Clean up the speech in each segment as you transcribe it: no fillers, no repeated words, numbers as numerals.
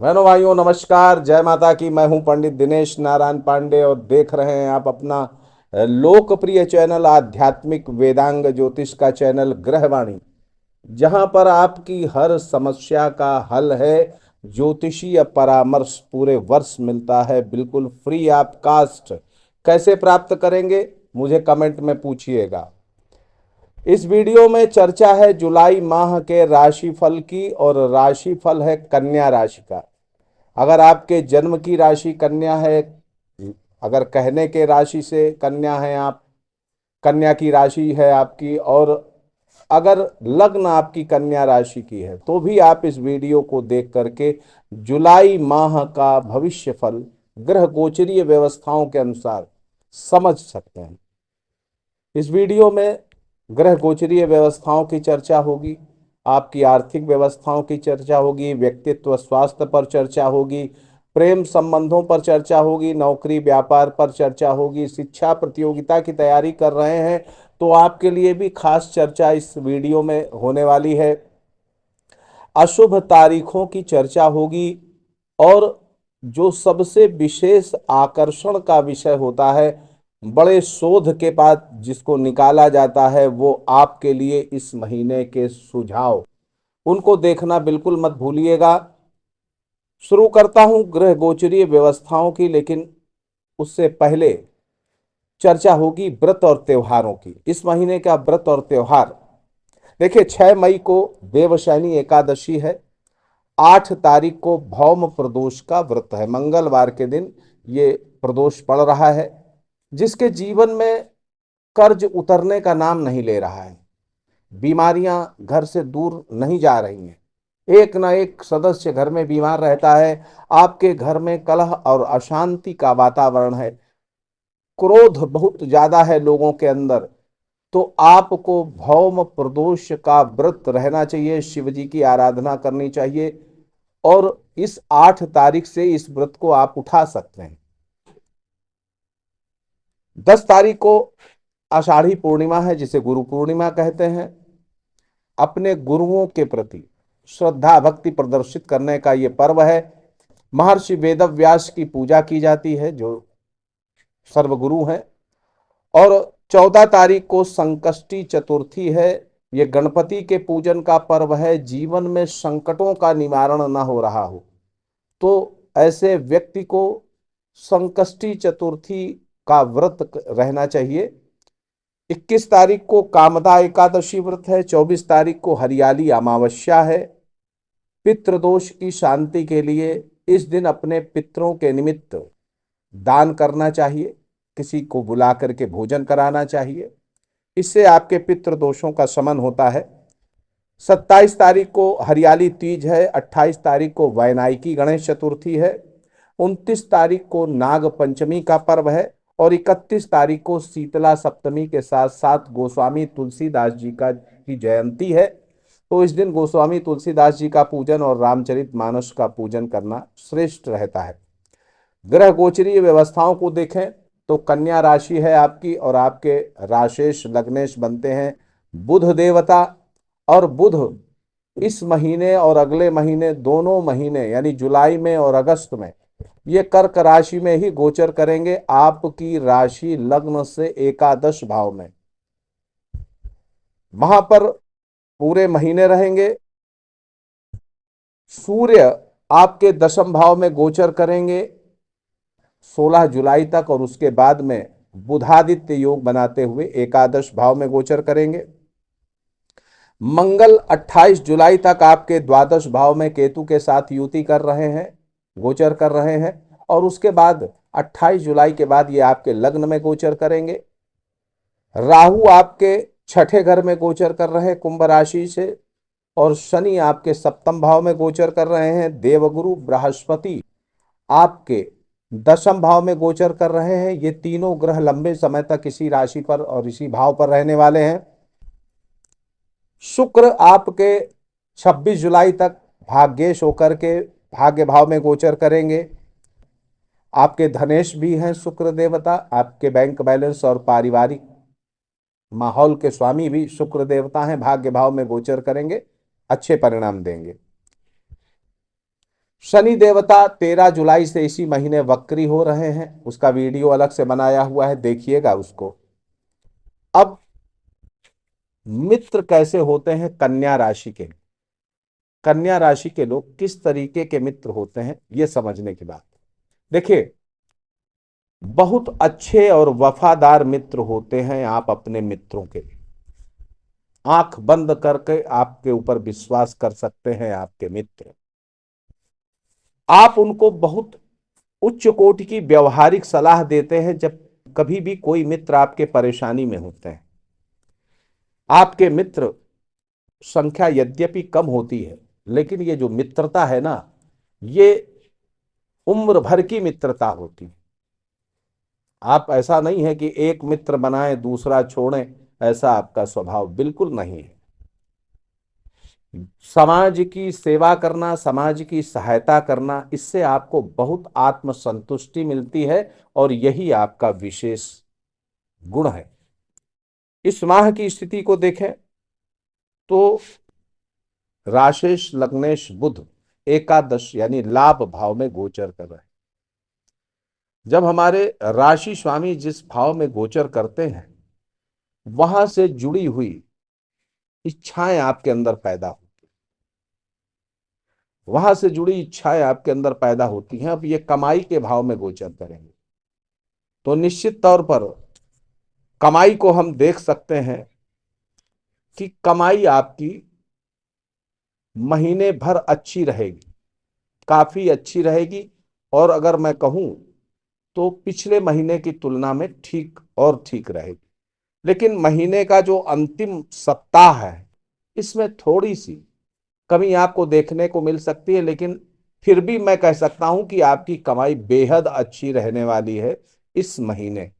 बहनों भाइयों नमस्कार, जय माता की। मैं हूं पंडित दिनेश नारायण पांडे और देख रहे हैं आप अपना लोकप्रिय चैनल आध्यात्मिक वेदांग ज्योतिष का चैनल ग्रहवाणी, जहां पर आपकी हर समस्या का हल है। ज्योतिषीय परामर्श पूरे वर्ष मिलता है, बिल्कुल फ्री ऑफ कास्ट। कैसे प्राप्त करेंगे, मुझे कमेंट में पूछिएगा। इस वीडियो में चर्चा है जुलाई माह के राशिफल की, और राशिफल है कन्या राशि का। अगर आपके जन्म की राशि कन्या है, अगर कहने के राशि से कन्या है आप, कन्या की राशि है आपकी, और अगर लग्न आपकी कन्या राशि की है, तो भी आप इस वीडियो को देख करके जुलाई माह का भविष्य फल ग्रह गोचरीय व्यवस्थाओं के अनुसार समझ सकते हैं। इस वीडियो में ग्रह गोचरीय व्यवस्थाओं की चर्चा होगी, आपकी आर्थिक व्यवस्थाओं की चर्चा होगी, व्यक्तित्व स्वास्थ्य पर चर्चा होगी, प्रेम संबंधों पर चर्चा होगी, नौकरी व्यापार पर चर्चा होगी। शिक्षा प्रतियोगिता की तैयारी कर रहे हैं तो आपके लिए भी खास चर्चा इस वीडियो में होने वाली है। अशुभ तारीखों की चर्चा होगी, और जो सबसे विशेष आकर्षण का विषय होता है, बड़े शोध के बाद जिसको निकाला जाता है, वो आपके लिए इस महीने के सुझाव, उनको देखना बिल्कुल मत भूलिएगा। शुरू करता हूं ग्रह गोचरीय व्यवस्थाओं की, लेकिन उससे पहले चर्चा होगी व्रत और त्योहारों की। इस महीने का व्रत और त्योहार देखिए, 6 मई को देवशयनी एकादशी है। 8 तारीख को भौम प्रदोष का व्रत है, मंगलवार के दिन ये प्रदोष पड़ रहा है। जिसके जीवन में कर्ज उतरने का नाम नहीं ले रहा है, बीमारियां घर से दूर नहीं जा रही हैं, एक ना एक सदस्य घर में बीमार रहता है, आपके घर में कलह और अशांति का वातावरण है, क्रोध बहुत ज्यादा है लोगों के अंदर, तो आपको भौम प्रदोष का व्रत रहना चाहिए, शिव जी की आराधना करनी चाहिए। और इस 8 तारीख से इस व्रत को आप उठा सकते हैं। 10 तारीख को आषाढ़ी पूर्णिमा है, जिसे गुरु पूर्णिमा कहते हैं। अपने गुरुओं के प्रति श्रद्धा भक्ति प्रदर्शित करने का ये पर्व है। महर्षि वेदव्यास की पूजा की जाती है, जो सर्वगुरु हैं। और 14 तारीख को संकष्टी चतुर्थी है। ये गणपति के पूजन का पर्व है। जीवन में संकटों का निवारण ना हो रहा हो, तो ऐसे व्यक्ति को संकष्टी चतुर्थी का व्रत रहना चाहिए। 21 तारीख को कामदा एकादशी व्रत है। 24 तारीख को हरियाली अमावस्या है। पितृदोष की शांति के लिए इस दिन अपने पितरों के निमित्त दान करना चाहिए, किसी को बुला करके भोजन कराना चाहिए, इससे आपके पितृ दोषों का शमन होता है। 27 तारीख को हरियाली तीज है। 28 तारीख को वैनायकी गणेश चतुर्थी है। 29 तारीख को नाग पंचमी का पर्व है। और 31 तारीख को शीतला सप्तमी के साथ साथ गोस्वामी तुलसीदास जी का की जयंती है। तो इस दिन गोस्वामी तुलसीदास जी का पूजन और रामचरित मानस का पूजन करना श्रेष्ठ रहता है। ग्रह गोचरीय व्यवस्थाओं को देखें तो कन्या राशि है आपकी, और आपके राशेष लग्नेश बनते हैं बुध देवता। और बुध इस महीने और अगले महीने, दोनों महीने यानी जुलाई में और अगस्त में, ये कर्क राशि में ही गोचर करेंगे, आपकी राशि लग्न से एकादश भाव में, वहां पर पूरे महीने रहेंगे। सूर्य आपके दशम भाव में गोचर करेंगे 16 जुलाई तक, और उसके बाद में बुधादित्य योग बनाते हुए एकादश भाव में गोचर करेंगे। मंगल 28 जुलाई तक आपके द्वादश भाव में केतु के साथ युति कर रहे हैं, गोचर कर रहे हैं। और उसके बाद 28 जुलाई के बाद ये आपके लग्न में गोचर करेंगे। राहु आपके छठे घर में गोचर कर रहे हैं कुंभ राशि से, और शनि आपके सप्तम भाव में गोचर कर रहे हैं। देवगुरु बृहस्पति आपके दशम भाव में गोचर कर रहे हैं। ये तीनों ग्रह लंबे समय तक इसी राशि पर और इसी भाव पर रहने वाले हैं। शुक्र आपके 26 जुलाई तक भाग्येश होकर के भाग्य भाव में गोचर करेंगे। आपके धनेश भी हैं शुक्र देवता, आपके बैंक बैलेंस और पारिवारिक माहौल के स्वामी भी शुक्र देवता हैं, भाग्य भाव में गोचर करेंगे, अच्छे परिणाम देंगे। शनि देवता 13 जुलाई से इसी महीने वक्री हो रहे हैं, उसका वीडियो अलग से बनाया हुआ है, देखिएगा उसको। अब मित्र कैसे होते हैं कन्या राशि के, कन्या राशि के लोग किस तरीके के मित्र होते हैं, ये समझने की बात। देखिए, बहुत अच्छे और वफादार मित्र होते हैं आप अपने मित्रों के। आंख बंद करके आपके ऊपर विश्वास कर सकते हैं आपके मित्र। आप उनको बहुत उच्च कोटि की व्यवहारिक सलाह देते हैं जब कभी भी कोई मित्र आपके परेशानी में होते हैं। आपके मित्र संख्या यद्यपि कम होती है, लेकिन ये जो मित्रता है ना, ये उम्र भर की मित्रता होती है। आप ऐसा नहीं है कि एक मित्र बनाएं दूसरा छोड़ें, ऐसा आपका स्वभाव बिल्कुल नहीं है। समाज की सेवा करना, समाज की सहायता करना, इससे आपको बहुत आत्मसंतुष्टि मिलती है और यही आपका विशेष गुण है। इस माह की स्थिति को देखें तो राशेष लग्नेश बुध एकादश यानी लाभ भाव में गोचर कर रहे हैं। जब हमारे राशि स्वामी जिस भाव में गोचर करते हैं, वहां से जुड़ी हुई इच्छाएं आपके अंदर पैदा होती, वहां से जुड़ी इच्छाएं आपके अंदर पैदा होती हैं। अब ये कमाई के भाव में गोचर करेंगे तो निश्चित तौर पर कमाई को हम देख सकते हैं कि कमाई आपकी महीने भर अच्छी रहेगी, काफी अच्छी रहेगी। और अगर मैं कहूं तो पिछले महीने की तुलना में ठीक और ठीक रहेगी। लेकिन महीने का जो अंतिम सप्ताह है, इसमें थोड़ी सी कमी आपको देखने को मिल सकती है, लेकिन फिर भी मैं कह सकता हूं कि आपकी कमाई बेहद अच्छी रहने वाली है इस महीने।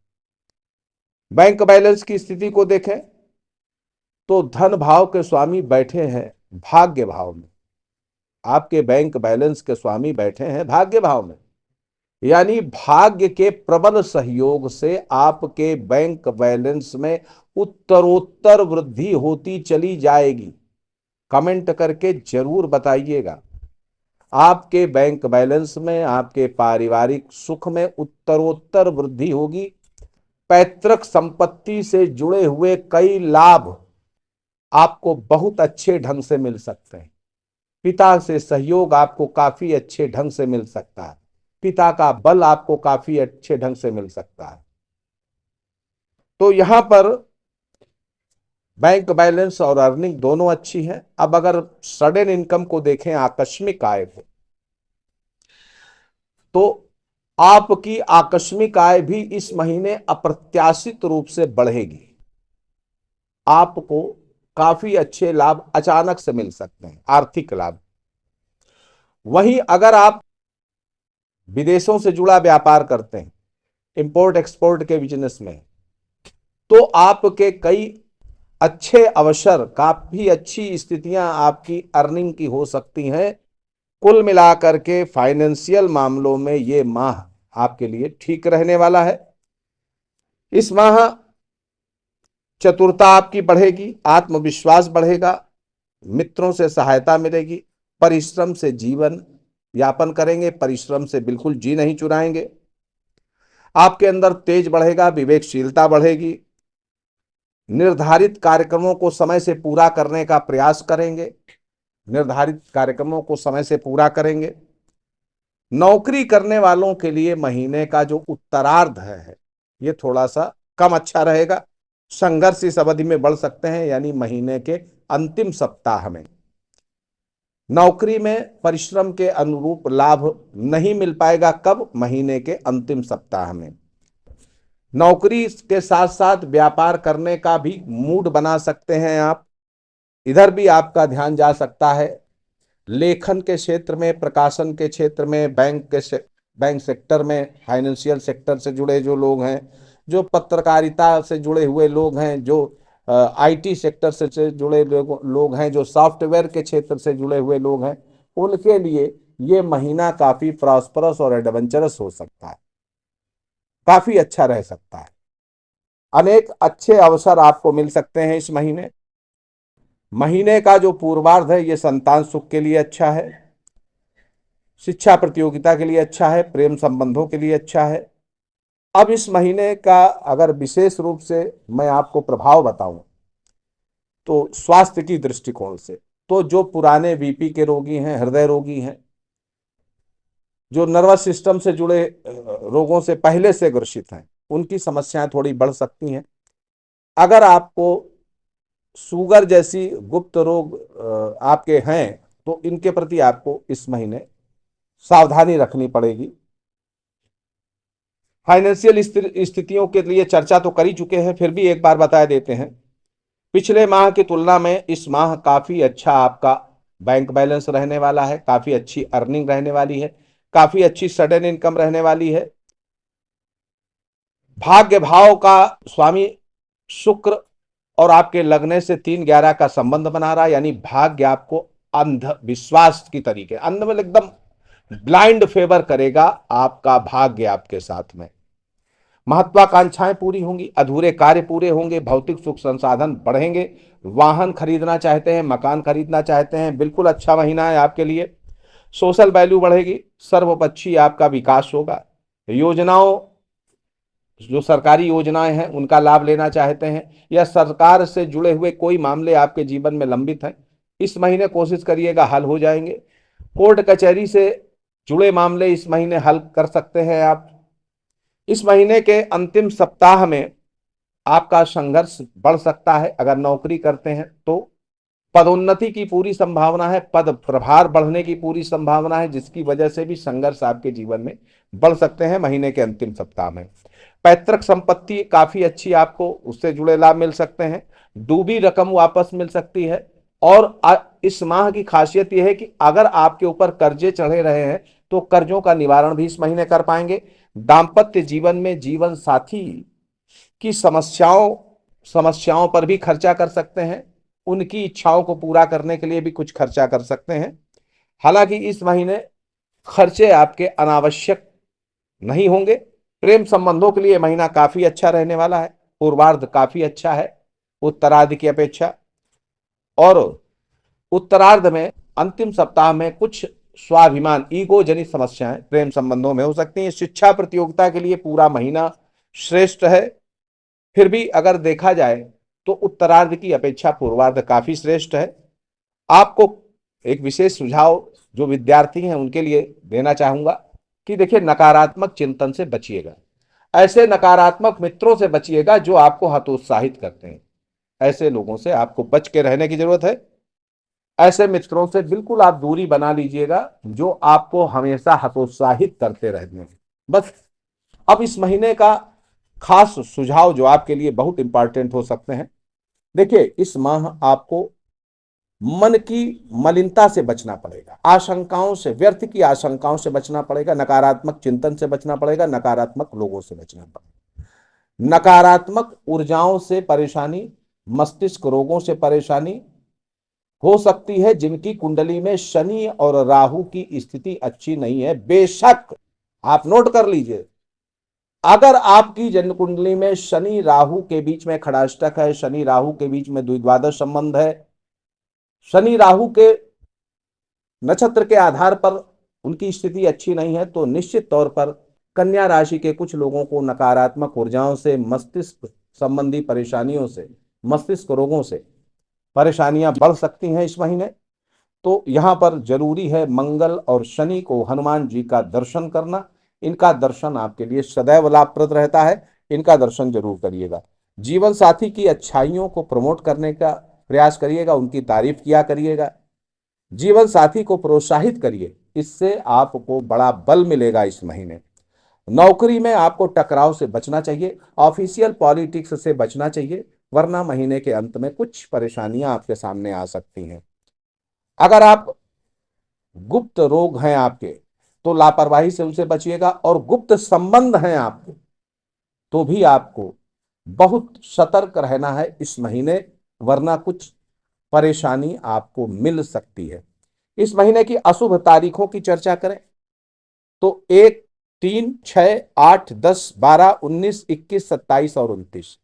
बैंक बैलेंस की स्थिति को देखें तो धन भाव के स्वामी बैठे हैं भाग्य भाव में। आपके बैंक बैलेंस के स्वामी बैठे हैं भाग्य भाव में, यानी भाग्य के प्रबल सहयोग से आपके बैंक बैलेंस में उत्तरोत्तर वृद्धि होती चली जाएगी। कमेंट करके जरूर बताइएगा, आपके बैंक बैलेंस में, आपके पारिवारिक सुख में उत्तरोत्तर वृद्धि होगी। पैतृक संपत्ति से जुड़े हुए कई लाभ आपको बहुत अच्छे ढंग से मिल सकते हैं। पिता से सहयोग आपको काफी अच्छे ढंग से मिल सकता है, पिता का बल आपको काफी अच्छे ढंग से मिल सकता है। तो यहां पर बैंक बैलेंस और अर्निंग दोनों अच्छी है। अब अगर सडन इनकम को देखें, आकस्मिक आय को, तो आपकी आकस्मिक आय भी इस महीने अप्रत्याशित रूप से बढ़ेगी। आपको काफी अच्छे लाभ अचानक से मिल सकते हैं, आर्थिक लाभ। वहीं अगर आप विदेशों से जुड़ा व्यापार करते हैं, इंपोर्ट एक्सपोर्ट के बिजनेस में, तो आपके कई अच्छे अवसर, काफी अच्छी स्थितियां आपकी अर्निंग की हो सकती हैं। कुल मिलाकर के फाइनेंशियल मामलों में ये माह आपके लिए ठीक रहने वाला है। इस माह चतुरता आपकी बढ़ेगी, आत्मविश्वास बढ़ेगा, मित्रों से सहायता मिलेगी, परिश्रम से जीवन यापन करेंगे, परिश्रम से बिल्कुल जी नहीं चुराएंगे। आपके अंदर तेज बढ़ेगा, विवेकशीलता बढ़ेगी, निर्धारित कार्यक्रमों को समय से पूरा करने का प्रयास करेंगे, निर्धारित कार्यक्रमों को समय से पूरा करेंगे। नौकरी करने वालों के लिए महीने का जो उत्तरार्ध है ये थोड़ा सा कम अच्छा रहेगा। संघर्ष इस अवधि में बढ़ सकते हैं, यानी महीने के अंतिम सप्ताह में नौकरी में परिश्रम के अनुरूप लाभ नहीं मिल पाएगा। कब? महीने के अंतिम सप्ताह में। नौकरी के साथ साथ व्यापार करने का भी मूड बना सकते हैं आप, इधर भी आपका ध्यान जा सकता है। लेखन के क्षेत्र में, प्रकाशन के क्षेत्र में, बैंक सेक्टर में, फाइनेंशियल सेक्टर से जुड़े जो लोग हैं, जो पत्रकारिता से जुड़े हुए लोग हैं, जो आईटी सेक्टर से जुड़े लोग हैं, जो सॉफ्टवेयर के क्षेत्र से जुड़े हुए लोग हैं, उनके लिए ये महीना काफी प्रॉस्परस और एडवेंचरस हो सकता है, काफी अच्छा रह सकता है। अनेक अच्छे अवसर आपको मिल सकते हैं इस महीने। महीने का जो पूर्वार्ध है ये संतान सुख के लिए अच्छा है। शिक्षा प्रतियोगिता के लिए अच्छा है, प्रेम संबंधों के लिए अच्छा है। अब इस महीने का अगर विशेष रूप से मैं आपको प्रभाव बताऊं तो स्वास्थ्य की दृष्टिकोण से, तो जो पुराने बीपी के रोगी हैं, हृदय रोगी हैं, जो नर्वस सिस्टम से जुड़े रोगों से पहले से ग्रसित हैं, उनकी समस्याएं थोड़ी बढ़ सकती हैं। अगर आपको शुगर जैसी गुप्त रोग आपके हैं तो इनके प्रति आपको इस महीने सावधानी रखनी पड़ेगी। फाइनेंशियल स्थितियों के लिए चर्चा तो कर ही चुके हैं, फिर भी एक बार बता देते हैं। पिछले माह की तुलना में इस माह काफी अच्छा आपका बैंक बैलेंस रहने वाला है, काफी अच्छी अर्निंग रहने वाली है, काफी अच्छी सडन इनकम रहने वाली है। भाग्य भाव का स्वामी शुक्र और आपके लगने से 3-11 का संबंध बना रहा है, यानी भाग्य आपको अंधविश्वास की तरीके, अंध में एकदम ब्लाइंड फेवर करेगा आपका भाग्य आपके साथ में। महत्वाकांक्षाएं पूरी होंगी, अधूरे कार्य पूरे होंगे, भौतिक सुख संसाधन बढ़ेंगे। वाहन खरीदना चाहते हैं, मकान खरीदना चाहते हैं, बिल्कुल अच्छा महीना है आपके लिए। सोशल वैल्यू बढ़ेगी, सर्वपक्षीय आपका विकास होगा। योजनाओं, जो सरकारी योजनाएं हैं उनका लाभ लेना चाहते हैं या सरकार से जुड़े हुए कोई मामले आपके जीवन में लंबित हैं, इस महीने कोशिश करिएगा हल हो जाएंगे। कोर्ट कचहरी से जुड़े मामले इस महीने हल कर सकते हैं आप। इस महीने के अंतिम सप्ताह में आपका संघर्ष बढ़ सकता है। अगर नौकरी करते हैं तो पदोन्नति की पूरी संभावना है, पद प्रभार बढ़ने की पूरी संभावना है, जिसकी वजह से भी संघर्ष आपके जीवन में बढ़ सकते हैं महीने के अंतिम सप्ताह में। पैतृक संपत्ति काफी अच्छी, आपको उससे जुड़े लाभ मिल सकते हैं। डूबी रकम वापस मिल सकती है। और इस माह की खासियत यह है कि अगर आपके ऊपर कर्जे चढ़े रहे हैं तो कर्जों का निवारण भी इस महीने कर पाएंगे। दाम्पत्य जीवन में जीवन साथी की समस्याओं पर भी खर्चा कर सकते हैं, उनकी इच्छाओं को पूरा करने के लिए भी कुछ खर्चा कर सकते हैं। हालांकि इस महीने खर्चे आपके अनावश्यक नहीं होंगे। प्रेम संबंधों के लिए महीना काफी अच्छा रहने वाला है। पूर्वार्ध काफी अच्छा है उत्तरार्ध की अपेक्षा, और उत्तरार्ध में अंतिम सप्ताह में कुछ स्वाभिमान, ईगो जनित समस्याएं प्रेम संबंधों में हो सकती हैं। शिक्षा प्रतियोगिता के लिए पूरा महीना श्रेष्ठ है। फिर भी अगर देखा जाए तो उत्तरार्ध की अपेक्षा पूर्वार्ध काफी श्रेष्ठ है। आपको एक विशेष सुझाव जो विद्यार्थी हैं उनके लिए देना चाहूंगा कि देखिए, नकारात्मक चिंतन से बचिएगा। ऐसे नकारात्मक मित्रों से बचिएगा जो आपको हतोत्साहित करते हैं। ऐसे लोगों से आपको बच के रहने की जरूरत है। ऐसे मित्रों से बिल्कुल आप दूरी बना लीजिएगा जो आपको हमेशा हतोत्साहित करते रहते हैं। बस अब इस महीने का खास सुझाव जो आपके लिए बहुत इंपॉर्टेंट हो सकते हैं। देखिए, इस माह आपको मन की मलिनता से बचना पड़ेगा, आशंकाओं से, व्यर्थ की आशंकाओं से बचना पड़ेगा, नकारात्मक चिंतन से बचना पड़ेगा, नकारात्मक लोगों से बचना पड़ेगा। नकारात्मक ऊर्जाओं से परेशानी, मस्तिष्क रोगों से परेशानी हो सकती है जिनकी कुंडली में शनि और राहु की स्थिति अच्छी नहीं है। बेशक आप नोट कर लीजिए, अगर आपकी जन्म कुंडली में शनि राहु के बीच में खड़ाष्टक है, शनि राहु के बीच में द्विद्वादश संबंध है, शनि राहु के नक्षत्र के आधार पर उनकी स्थिति अच्छी नहीं है, तो निश्चित तौर पर कन्या राशि के कुछ लोगों को नकारात्मक ऊर्जाओं से, मस्तिष्क संबंधी परेशानियों से, मस्तिष्क रोगों से परेशानियां बढ़ सकती हैं इस महीने। तो यहां पर जरूरी है मंगल और शनि को हनुमान जी का दर्शन करना। इनका दर्शन आपके लिए सदैव लाभप्रद रहता है, इनका दर्शन जरूर करिएगा। जीवन साथी की अच्छाइयों को प्रमोट करने का प्रयास करिएगा, उनकी तारीफ किया करिएगा, जीवन साथी को प्रोत्साहित करिए, इससे आपको बड़ा बल मिलेगा इस महीने। नौकरी में आपको टकराव से बचना चाहिए, ऑफिशियल पॉलिटिक्स से बचना चाहिए, वरना महीने के अंत में कुछ परेशानियां आपके सामने आ सकती हैं। अगर आप गुप्त रोग हैं आपके तो लापरवाही से उनसे बचिएगा, और गुप्त संबंध हैं आपके तो भी आपको बहुत सतर्क रहना है इस महीने, वरना कुछ परेशानी आपको मिल सकती है। इस महीने की अशुभ तारीखों की चर्चा करें तो 1, 3, 6, 8, 10, 12, 19, 21, 27 और 29।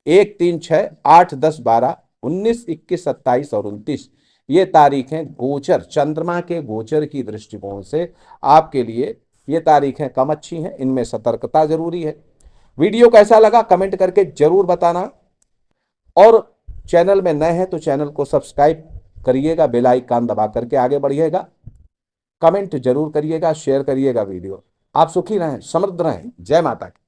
1, 3, 6, 8, 10, 12, 19, 21, 27 और 29, ये तारीखें गोचर, चंद्रमा के गोचर की दृष्टिकोण से आपके लिए ये तारीखें कम अच्छी हैं, इनमें सतर्कता जरूरी है। वीडियो कैसा लगा कमेंट करके जरूर बताना, और चैनल में नए हैं तो चैनल को सब्सक्राइब करिएगा, बेल आइकन दबा करके आगे बढ़िएगा, कमेंट जरूर करिएगा, शेयर करिएगा वीडियो। आप सुखी रहें, समृद्ध रहें। जय माता की।